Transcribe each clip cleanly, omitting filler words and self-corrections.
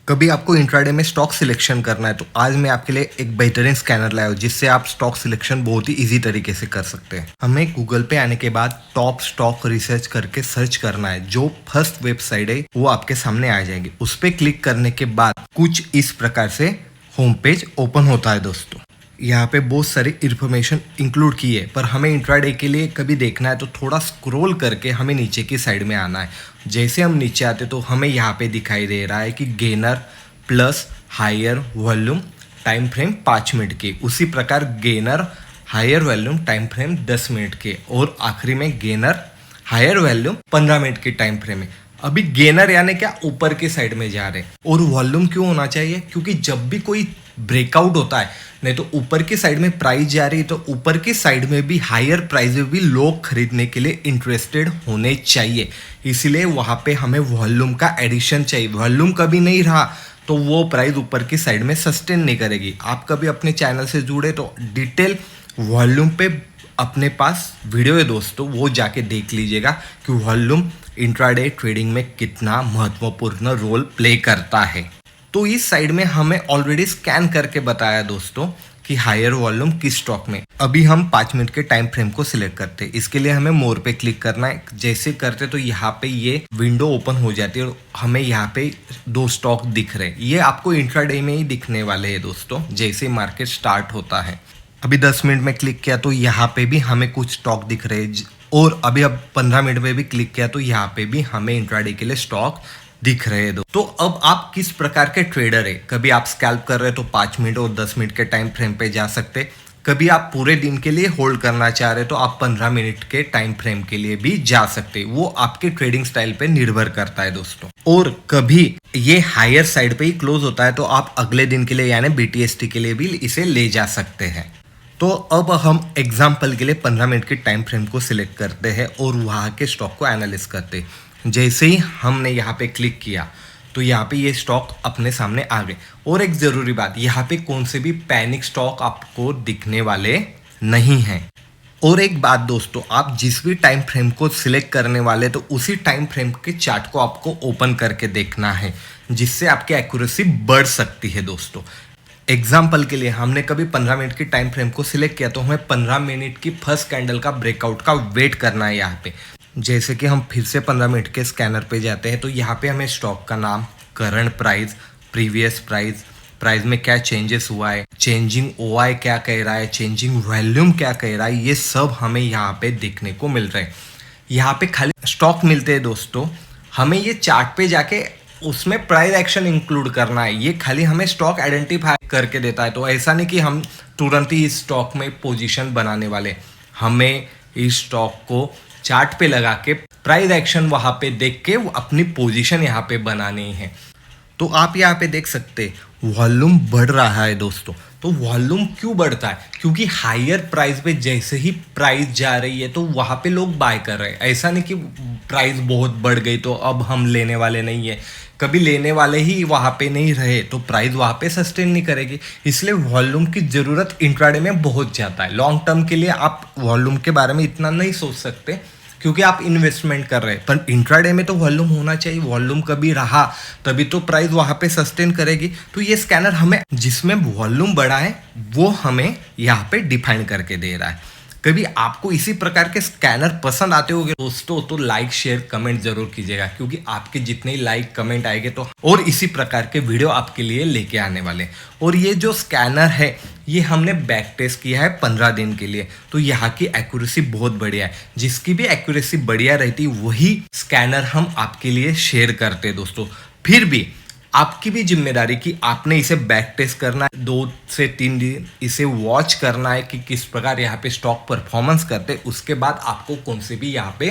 कभी आपको इंट्राडे में स्टॉक सिलेक्शन करना है तो आज मैं आपके लिए एक बेहतरीन स्कैनर लाया हूँ जिससे आप स्टॉक सिलेक्शन बहुत ही इजी तरीके से कर सकते हैं। हमें गूगल पे आने के बाद टॉप स्टॉक रिसर्च करके सर्च करना है। जो फर्स्ट वेबसाइट है वो आपके सामने आ जाएगी। उस पर क्लिक करने के बाद कुछ इस प्रकार से होम पेज ओपन होता है दोस्तों। यहाँ पे बहुत सारी इन्फॉर्मेशन इंक्लूड की है, पर हमें इंट्राडे के लिए कभी देखना है तो थोड़ा स्क्रॉल करके हमें नीचे की साइड में आना है। जैसे हम नीचे आते तो हमें यहाँ पे दिखाई दे रहा है कि gainer plus higher volume time frame 5 minute के, उसी प्रकार gainer higher volume time frame 10 minute के और आखिरी में गेनर हायर वॉल्यूम 15 मिनट के टाइम फ्रेम है। अभी गेनर यानी क्या, ऊपर की साइड में जा रहे हैं। और वॉल्यूम क्यों होना चाहिए? क्योंकि जब भी कोई ब्रेकआउट होता है, नहीं तो ऊपर की साइड में प्राइस जा रही है तो ऊपर की साइड में भी हायर प्राइस में भी लोग खरीदने के लिए इंटरेस्टेड होने चाहिए। इसलिए वहां पे हमें वॉल्यूम का एडिशन चाहिए। वॉल्यूम कभी नहीं रहा तो वो प्राइस ऊपर की साइड में सस्टेन नहीं करेगी। आप कभी अपने चैनल से जुड़े तो डिटेल वॉल्यूम पे अपने पास वीडियो है दोस्तों, वो जाके देख लीजिएगा कि वॉल्यूम इंट्राडे ट्रेडिंग में कितना महत्वपूर्ण रोल प्ले करता है। तो इस साइड में हमें ऑलरेडी स्कैन करके बताया दोस्तों कि हायर वॉल्यूम किस स्टॉक में। अभी हम 5 मिनट के टाइम फ्रेम को सिलेक्ट करते हैं। इसके लिए हमें मोर पे क्लिक करना है। जैसे करते तो यहाँ पे ये विंडो ओपन हो जाती है और हमें यहाँ पे 2 स्टॉक दिख रहे हैं। ये आपको इंट्राडे में ही दिखने वाले हैं दोस्तों, जैसे मार्केट स्टार्ट होता है। अभी 10 मिनट में क्लिक किया तो यहाँ पे भी हमें कुछ स्टॉक दिख रहे हैं और अभी अब 15 मिनट में भी क्लिक किया तो यहाँ पे भी हमें इंट्राडे के लिए स्टॉक दिख रहे हैं। तो अब आप किस प्रकार के ट्रेडर है? कभी आप स्कैल्प कर रहे हैं तो 5 मिनट और 10 मिनट के टाइम फ्रेम पे जा सकते। कभी आप पूरे दिन के लिए होल्ड करना चाह रहे तो आप 15 मिनट के टाइम फ्रेम के लिए भी जा सकते। वो आपके ट्रेडिंग स्टाइल पे निर्भर करता है दोस्तों। और कभी ये हायर साइड पे ही क्लोज होता है तो आप अगले दिन के लिए यानी BTST के लिए भी इसे ले जा सकते हैं। तो अब हम एग्जाम्पल के लिए 15 मिनट के टाइम फ्रेम को सिलेक्ट करते हैं और वहाँ के स्टॉक को एनालिस करते हैं। जैसे ही हमने यहाँ पे क्लिक किया तो यहाँ पे ये स्टॉक अपने सामने आ गए। और एक ज़रूरी बात, यहाँ पे कौन से भी पैनिक स्टॉक आपको दिखने वाले नहीं हैं। और एक बात दोस्तों, आप जिस भी टाइम फ्रेम को सिलेक्ट करने वाले तो उसी टाइम फ्रेम के चार्ट को आपको ओपन करके देखना है, जिससे आपकी एक्यूरेसी बढ़ सकती है दोस्तों। एग्जाम्पल के लिए हमने कभी 15 मिनट की टाइम फ्रेम को सिलेक्ट किया तो हमें 15 मिनट की फर्स्ट कैंडल का ब्रेकआउट का वेट करना है यहाँ पे। जैसे कि हम फिर से 15 मिनट के स्कैनर पे जाते हैं तो यहाँ पे हमें स्टॉक का नाम, current price, previous price, price में क्या चेंजेस हुआ है, चेंजिंग OI क्या कह रहा है, चेंजिंग वॉल्यूम क्या कह रहा है, ये सब हमें यहाँ पे देखने को मिल रहा है। यहाँ पे खाली स्टॉक मिलते हैं दोस्तों, हमें ये चार्ट पे जाके उसमें प्राइस एक्शन इंक्लूड करना है। ये खाली हमें स्टॉक आइडेंटिफाई करके देता है। तो ऐसा नहीं कि हम तुरंत ही इस स्टॉक में पोजीशन बनाने वाले, हमें इस स्टॉक को चार्ट पे लगा के प्राइस एक्शन वहां पे देख के अपनी पोजीशन यहाँ पे बनानी है। तो आप यहाँ पे देख सकते वॉल्यूम बढ़ रहा है दोस्तों। तो वॉल्यूम क्यों बढ़ता है? क्योंकि हायर प्राइस पे जैसे ही प्राइस जा रही है तो वहां पे लोग बाय कर रहे हैं। ऐसा नहीं कि प्राइस बहुत बढ़ गई तो अब हम लेने वाले नहीं है। कभी लेने वाले ही वहां पे नहीं रहे तो प्राइस वहां पे सस्टेन नहीं करेगी। इसलिए वॉल्यूम की ज़रूरत इंट्राडे में बहुत ज़्यादा है। लॉन्ग टर्म के लिए आप वॉल्यूम के बारे में इतना नहीं सोच सकते क्योंकि आप इन्वेस्टमेंट कर रहे हैं, पर इंट्राडे में तो वॉल्यूम होना चाहिए। वॉल्यूम कभी रहा तभी तो प्राइस वहां पे सस्टेन करेगी। तो ये स्कैनर हमें जिसमें वॉल्यूम बढ़ा है वो हमें यहाँ पे डिफाइन करके दे रहा है। कभी आपको इसी प्रकार के स्कैनर पसंद आते होंगे दोस्तों तो लाइक शेयर कमेंट जरूर कीजिएगा, क्योंकि आपके जितने ही लाइक कमेंट आएंगे तो और इसी प्रकार के वीडियो आपके लिए लेके आने वाले। और ये जो स्कैनर है ये हमने बैक टेस्ट किया है 15 दिन के लिए, तो यहाँ की एक्यूरेसी बहुत बढ़िया है। जिसकी भी एक्यूरेसी बढ़िया रहती वही स्कैनर हम आपके लिए शेयर करते हैं दोस्तों। फिर भी आपकी भी जिम्मेदारी कि आपने इसे बैक टेस्ट करना है, 2 से 3 दिन इसे वॉच करना है कि किस प्रकार यहाँ पे स्टॉक परफॉर्मेंस करते। उसके बाद आपको कौन से भी यहाँ पे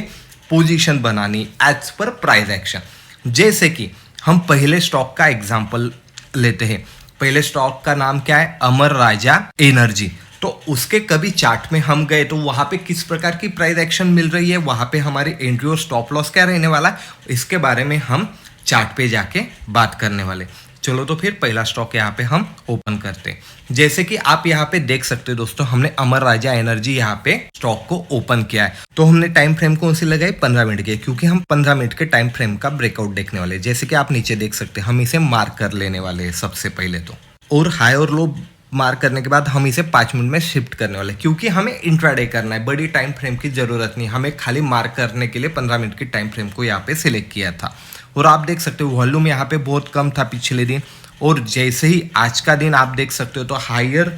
पोजीशन बनानी एज पर प्राइस एक्शन। जैसे कि हम पहले स्टॉक का एग्जांपल लेते हैं। पहले स्टॉक का नाम क्या है? अमर राजा एनर्जी। तो उसके कभी चार्ट में हम गए तो वहां पे किस प्रकार की प्राइस एक्शन मिल रही है, वहां पे हमारी एंट्री और स्टॉप लॉस क्या रहने वाला है, इसके बारे में हम चार्ट पे जाके बात करने वाले। चलो तो फिर पहला स्टॉक यहाँ पे हम ओपन करते हैं। जैसे कि आप यहाँ पे देख सकते हो दोस्तों, हमने अमर राजा एनर्जी यहाँ पे स्टॉक को ओपन किया है। तो हमने टाइम फ्रेम कौन सी लगाई, 15 मिनट की, क्योंकि हम 15 मिनट के टाइम फ्रेम का ब्रेकआउट देखने वाले हैं। जैसे कि आप नीचे देख सकते हैं, हम इसे मार्क कर लेने वाले हैं सबसे पहले तो, और हाई और लो मार्क करने के बाद हम इसे 5 मिनट में शिफ्ट करने वाले, क्योंकि हमें इंट्राडे करना है, बड़ी टाइम फ्रेम की जरूरत नहीं, हमें खाली मार्क करने के लिए 15 मिनट की टाइम फ्रेम को यहाँ पे सिलेक्ट किया था। और आप देख सकते हो वॉल्यूम यहाँ पे बहुत कम था पिछले दिन, और जैसे ही आज का दिन आप देख सकते हो तो हायर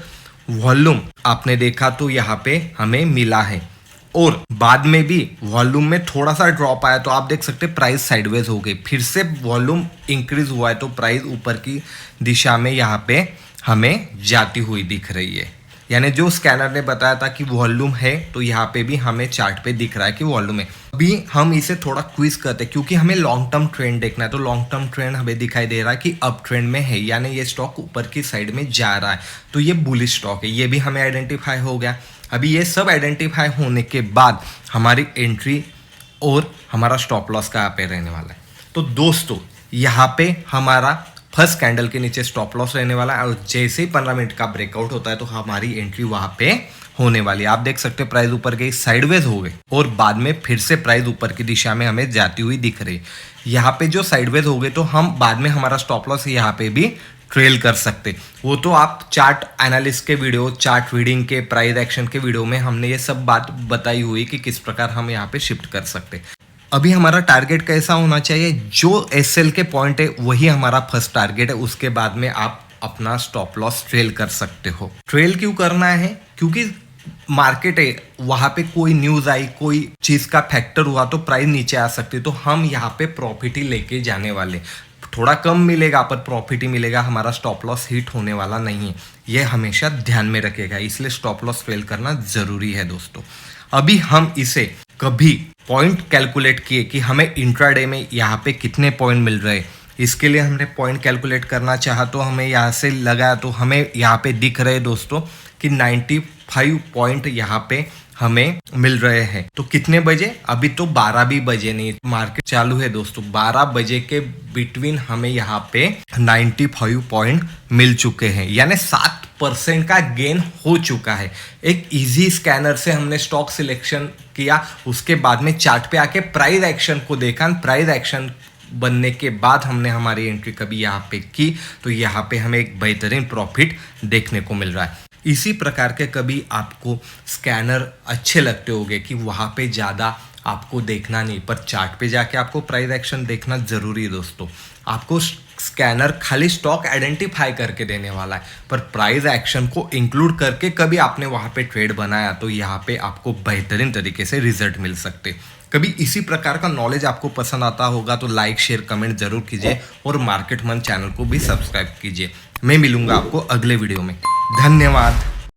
वॉल्यूम आपने देखा तो यहाँ पे हमें मिला है, और बाद में भी वॉल्यूम में थोड़ा सा ड्रॉप आया तो आप देख सकते प्राइस साइडवेज हो गई, फिर से वॉल्यूम इंक्रीज हुआ है तो प्राइस ऊपर की दिशा में यहाँ पे हमें जाती हुई दिख रही है। यानी जो स्कैनर ने बताया था कि वॉल्यूम है, तो यहाँ पे भी हमें चार्ट पे दिख रहा है कि वॉल्यूम है। अभी हम इसे थोड़ा क्विज करते हैं, क्योंकि हमें लॉन्ग टर्म ट्रेंड देखना है। तो लॉन्ग टर्म ट्रेंड हमें दिखाई दे रहा है कि अप ट्रेंड में है, यानी ये स्टॉक ऊपर की साइड में जा रहा है, तो ये बुलिश स्टॉक है। ये भी हमें आइडेंटिफाई हो गया। अभी ये सब आइडेंटिफाई होने के बाद हमारी एंट्री और हमारा स्टॉप लॉस कहाँ पे रहने वाला है। तो दोस्तों यहाँ पे हमारा फर्स्ट कैंडल के नीचे स्टॉप लॉस रहने वाला है, और जैसे ही 15 मिनट का ब्रेकआउट होता है तो हमारी एंट्री वहां पे होने वाली है। आप देख सकते हैं प्राइस ऊपर गई, साइडवेज हो गई, और बाद में फिर से प्राइस ऊपर की दिशा में हमें जाती हुई दिख रही है। यहाँ पे जो साइडवेज हो गए तो हम बाद में हमारा स्टॉप लॉस यहाँ पे भी ट्रेल कर सकते, वो तो आप चार्ट एनालिस्ट के वीडियो, चार्ट रीडिंग के, प्राइस एक्शन के वीडियो में हमने ये सब बात बताई हुई कि किस प्रकार हम यहाँ पे शिफ्ट कर सकते। अभी हमारा टारगेट कैसा होना चाहिए, जो एसएल के पॉइंट है वही हमारा फर्स्ट टारगेट है, उसके बाद में आप अपना स्टॉप लॉस ट्रेल कर सकते हो। ट्रेल क्यों करना है, क्योंकि मार्केट है, वहां पे कोई न्यूज आई, कोई चीज का फैक्टर हुआ तो प्राइस नीचे आ सकती है, तो हम यहाँ पे प्रॉफिट ही लेके जाने वाले। थोड़ा कम मिलेगा पर प्रॉफिट ही मिलेगा, हमारा स्टॉप लॉस हिट होने वाला नहीं है, ये हमेशा ध्यान में रखेगा। इसलिए स्टॉप लॉस फेल करना जरूरी है दोस्तों। अभी हम इसे कभी पॉइंट कैलकुलेट किए कि हमें इंट्राडे में यहाँ पे कितने पॉइंट मिल रहे, इसके लिए हमने पॉइंट कैलकुलेट करना चाहा तो हमें यहाँ से लगाया तो हमें यहाँ पे दिख रहे दोस्तों कि 95 पॉइंट यहाँ पे हमें मिल रहे हैं। तो कितने बजे, अभी तो 12 भी बजे नहीं, मार्केट चालू है दोस्तों, 12 बजे के बिटवीन हमें यहाँ पे 95 पॉइंट मिल चुके हैं, यानी 7% का गेन हो चुका है। एक इजी स्कैनर से हमने स्टॉक सिलेक्शन किया, उसके बाद में चार्ट पे आके प्राइस एक्शन को देखा, प्राइस एक्शन बनने के बाद हमने हमारी एंट्री कभी यहाँ पे की, तो यहाँ पे हमें एक बेहतरीन प्रॉफिट देखने को मिल रहा है। इसी प्रकार के कभी आपको स्कैनर अच्छे लगते होंगे कि वहाँ पे ज़्यादा आपको देखना नहीं, पर चार्ट पे जाके आपको प्राइस एक्शन देखना जरूरी है दोस्तों। आपको स्कैनर खाली स्टॉक आइडेंटिफाई करके देने वाला है, पर प्राइस एक्शन को इंक्लूड करके कभी आपने वहाँ पे ट्रेड बनाया तो यहाँ पे आपको बेहतरीन तरीके से रिजल्ट मिल सकते। कभी इसी प्रकार का नॉलेज आपको पसंद आता होगा तो लाइक शेयर कमेंट जरूर कीजिए, और मार्केट मन चैनल को भी सब्सक्राइब कीजिए। मैं मिलूंगा आपको अगले वीडियो में। धन्यवाद।